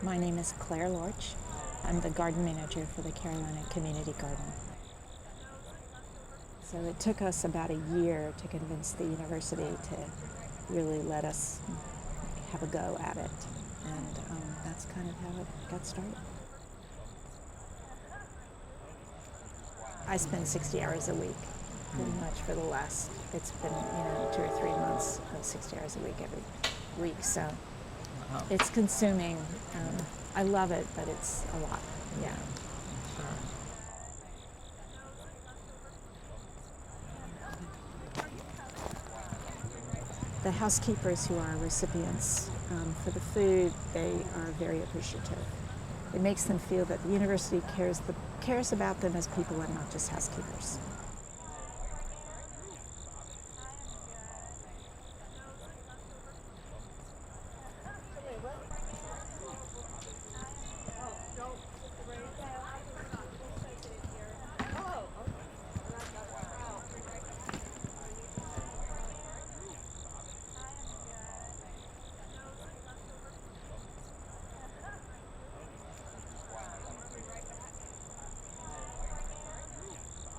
My name is Claire Lorch. I'm the garden manager for the Carolina Community Garden. So it took us about a year to convince the university to really let us have a go at it. And that's kind of how it got started. I spend 60 hours a week, pretty much for the last, it's been, 2 or 3 months of 60 hours a week every week. So Wow. it's consuming. I love it, but it's a lot. Yeah. Sure. The housekeepers who are recipients for the food, they are very appreciative. It makes them feel that the university cares about them as people and not just housekeepers.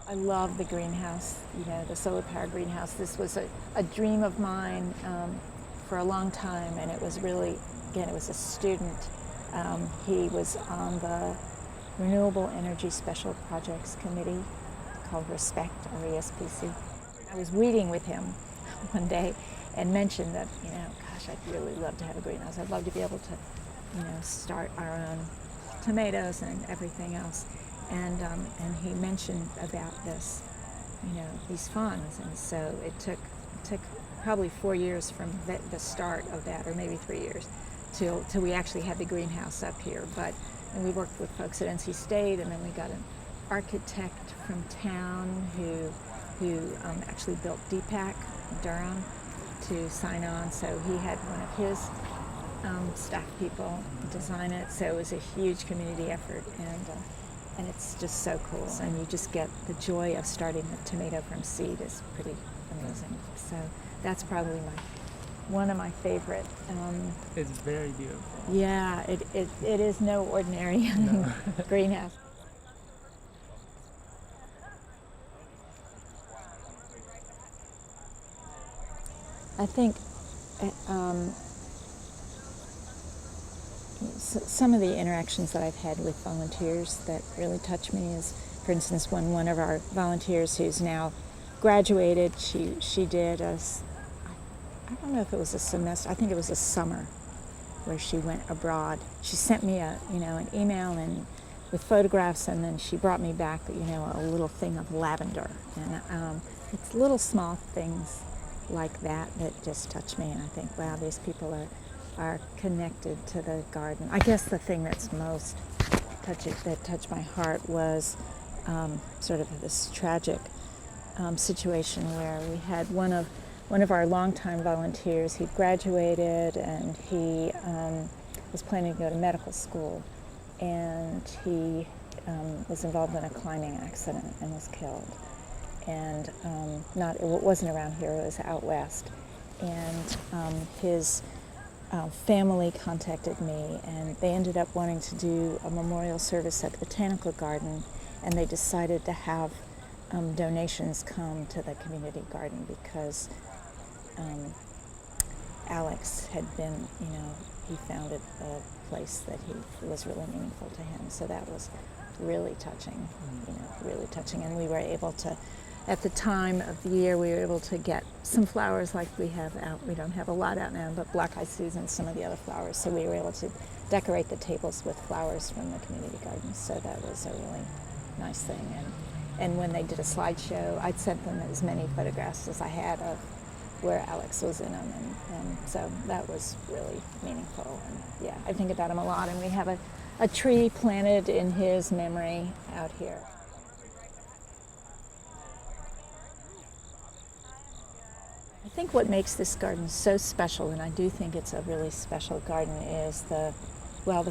I love the greenhouse, the solar powered greenhouse. This was a dream of mine for a long time, and it was really, again, it was a student. He was on the Renewable Energy Special Projects Committee called RESPECT, R-E-S-P-C. I was reading with him one day and mentioned that, gosh, I'd really love to have a greenhouse. I'd love to be able to, start our own tomatoes and everything else. And he mentioned about this, these funds, and so it took probably 4 years from the start of that, or maybe 3 years, till we actually had the greenhouse up here. And we worked with folks at NC State, and then we got an architect from town who actually built Deepak Durham to sign on. So he had one of his staff people design it. So it was a huge community effort, and it's just so cool. And you just get the joy of starting a tomato from seed is pretty amazing. So that's probably one of my favorite. It's very beautiful. Yeah, it is no ordinary greenhouse. I think some of the interactions that I've had with volunteers that really touch me is, for instance, when one of our volunteers who's now graduated, she did I don't know if it was a semester, I think it was a summer where she went abroad. She sent me an email and with photographs, and then she brought me back, a little thing of lavender. And it's little small things like that just touch me, and I think, wow, these people are connected to the garden. I guess the thing that's most touched my heart was sort of this tragic situation where we had one of our longtime volunteers. He graduated, and he was planning to go to medical school, and he was involved in a climbing accident and was killed. And it wasn't around here, it was out west. And his family contacted me, and they ended up wanting to do a memorial service at the Botanical Garden, and they decided to have donations come to the community garden because Alex had been, he founded a place that he was really meaningful to him. So that was really touching, really touching. And we were able to, at the time of the year, we were able to get some flowers like we have out. We don't have a lot out now, but black-eyed Susan and some of the other flowers. So we were able to decorate the tables with flowers from the community garden. So that was a really nice thing. And when they did a slideshow, I'd sent them as many photographs as I had of where Alex was in them, and so that was really meaningful. And yeah, I think about him a lot, and we have a tree planted in his memory out here. I think what makes this garden so special, and I do think it's a really special garden, is the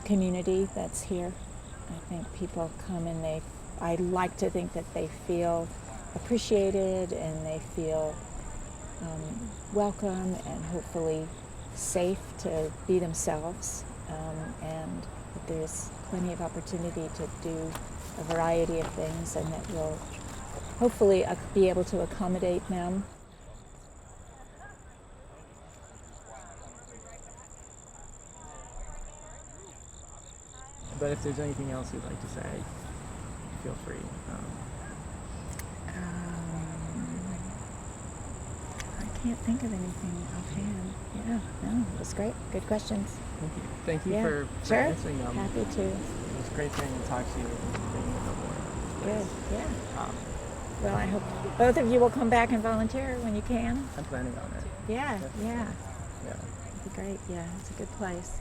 community that's here. I think people come and I like to think that they feel appreciated, and they feel welcome and hopefully safe to be themselves. And that there's plenty of opportunity to do a variety of things, and that we'll hopefully be able to accommodate them. But if there's anything else you'd like to say, feel free. I can't think of anything offhand. Yeah, no, it was great. Good questions. Thank you. Thank you Yeah, for sure. answering them. Happy to. It was great getting to talk to you and getting to know more. Good, yeah. Um, Well, I hope both of you will come back and volunteer when you can. I'm planning on it. Yeah, Definitely. yeah. Yeah. It'd be great. Yeah, it's a good place.